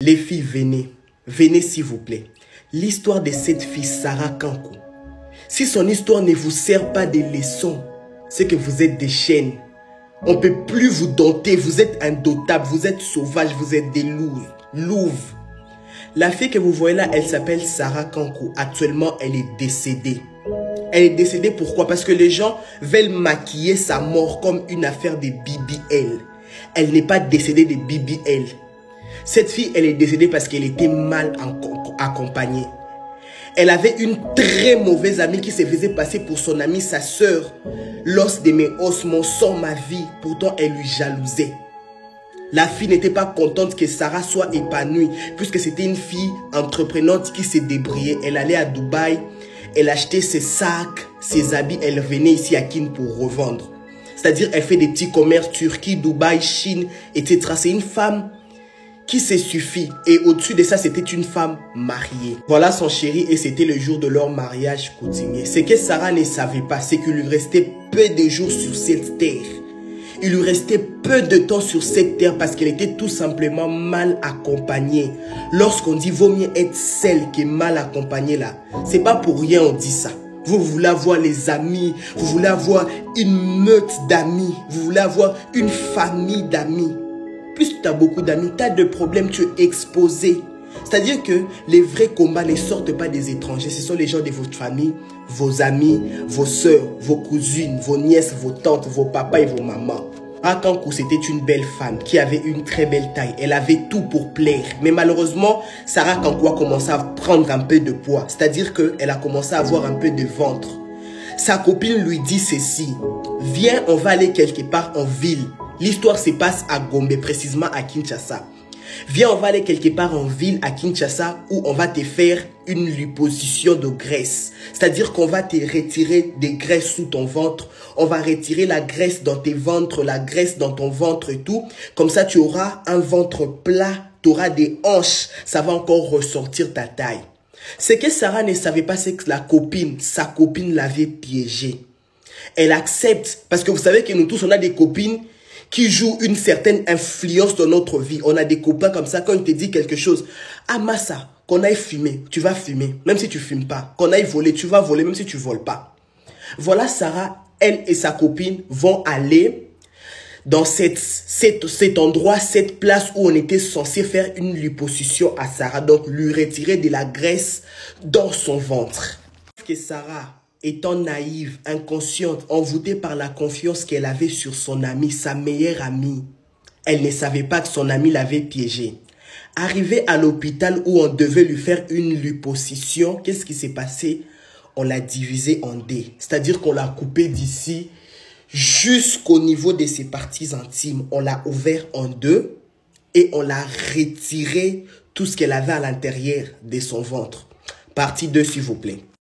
Les filles, venez. Venez s'il vous plaît. L'histoire de cette fille, Sarah Kankou. Si son histoire ne vous sert pas de leçon, c'est que vous êtes des chiennes. On ne peut plus vous dompter. Vous êtes indomptables, vous êtes sauvages, vous êtes des louves. La fille que vous voyez là, elle s'appelle Sarah Kankou. Actuellement, elle est décédée. Elle est décédée pourquoi? Parce que les gens veulent maquiller sa mort comme une affaire de BBL. Elle n'est pas décédée de BBL. Cette fille, elle est décédée parce qu'elle était mal accompagnée. Elle avait une très mauvaise amie qui se faisait passer pour son amie, sa sœur. L'os de mes ossements, sans ma vie. Pourtant, elle lui jalousait. La fille n'était pas contente que Sarah soit épanouie, puisque c'était une fille entreprenante qui s'est débrouillée. Elle allait à Dubaï, elle achetait ses sacs, ses habits, elle venait ici à Kin pour revendre. C'est-à-dire, elle fait des petits commerces, Turquie, Dubaï, Chine, etc. C'est une femme qui se suffit. Et au-dessus de ça, c'était une femme mariée. Voilà son chéri et c'était le jour de leur mariage coutumier. Ce que Sarah ne savait pas, c'est qu'il lui restait peu de jours sur cette terre. Il lui restait peu de temps sur cette terre parce qu'elle était tout simplement mal accompagnée. Lorsqu'on dit vaut mieux être celle qui est mal accompagnée là, c'est pas pour rien on dit ça. Vous voulez avoir les amis, vous voulez avoir une meute d'amis, vous voulez avoir une famille d'amis. Plus tu as beaucoup d'amis, tu as de problèmes, tu es exposé. C'est-à-dire que les vrais combats ne sortent pas des étrangers. Ce sont les gens de votre famille, vos amis, vos soeurs, vos cousines, vos nièces, vos tantes, vos papas et vos mamans. Sarah Kankou, c'était une belle femme qui avait une très belle taille. Elle avait tout pour plaire. Mais malheureusement, Sarah Kankou a commencé à prendre un peu de poids. C'est-à-dire qu'elle a commencé à avoir un peu de ventre. Sa copine lui dit ceci. Viens, on va aller quelque part en ville. L'histoire se passe à Gombe, précisément à Kinshasa. Viens, on va aller quelque part en ville à Kinshasa où on va te faire une liposuction de graisse. C'est-à-dire qu'on va te retirer des graisses sous ton ventre. On va retirer la graisse dans tes ventres, la graisse dans ton ventre et tout. Comme ça, tu auras un ventre plat, tu auras des hanches. Ça va encore ressortir ta taille. Ce que Sarah ne savait pas, c'est que sa copine l'avait piégée. Elle accepte, parce que vous savez que nous tous, on a des copines qui jouent une certaine influence dans notre vie. On a des copains comme ça, quand ils te disent quelque chose. Ah, Massa, qu'on aille fumer, tu vas fumer, même si tu ne fumes pas. Qu'on aille voler, tu vas voler, même si tu ne voles pas. Voilà, Sarah, elle et sa copine vont aller dans cet endroit, cette place où on était censé faire une liposuction à Sarah. Donc, lui retirer de la graisse dans son ventre. Que Sarah, étant naïve, inconsciente, envoûtée par la confiance qu'elle avait sur son amie, sa meilleure amie, elle ne savait pas que son amie l'avait piégée. Arrivée à l'hôpital où on devait lui faire une liposuction, qu'est-ce qui s'est passé? On l'a divisée en deux. C'est-à-dire qu'on l'a coupée d'ici jusqu'au niveau de ses parties intimes. On l'a ouvert en deux et on l'a retiré tout ce qu'elle avait à l'intérieur de son ventre. Partie 2, s'il vous plaît.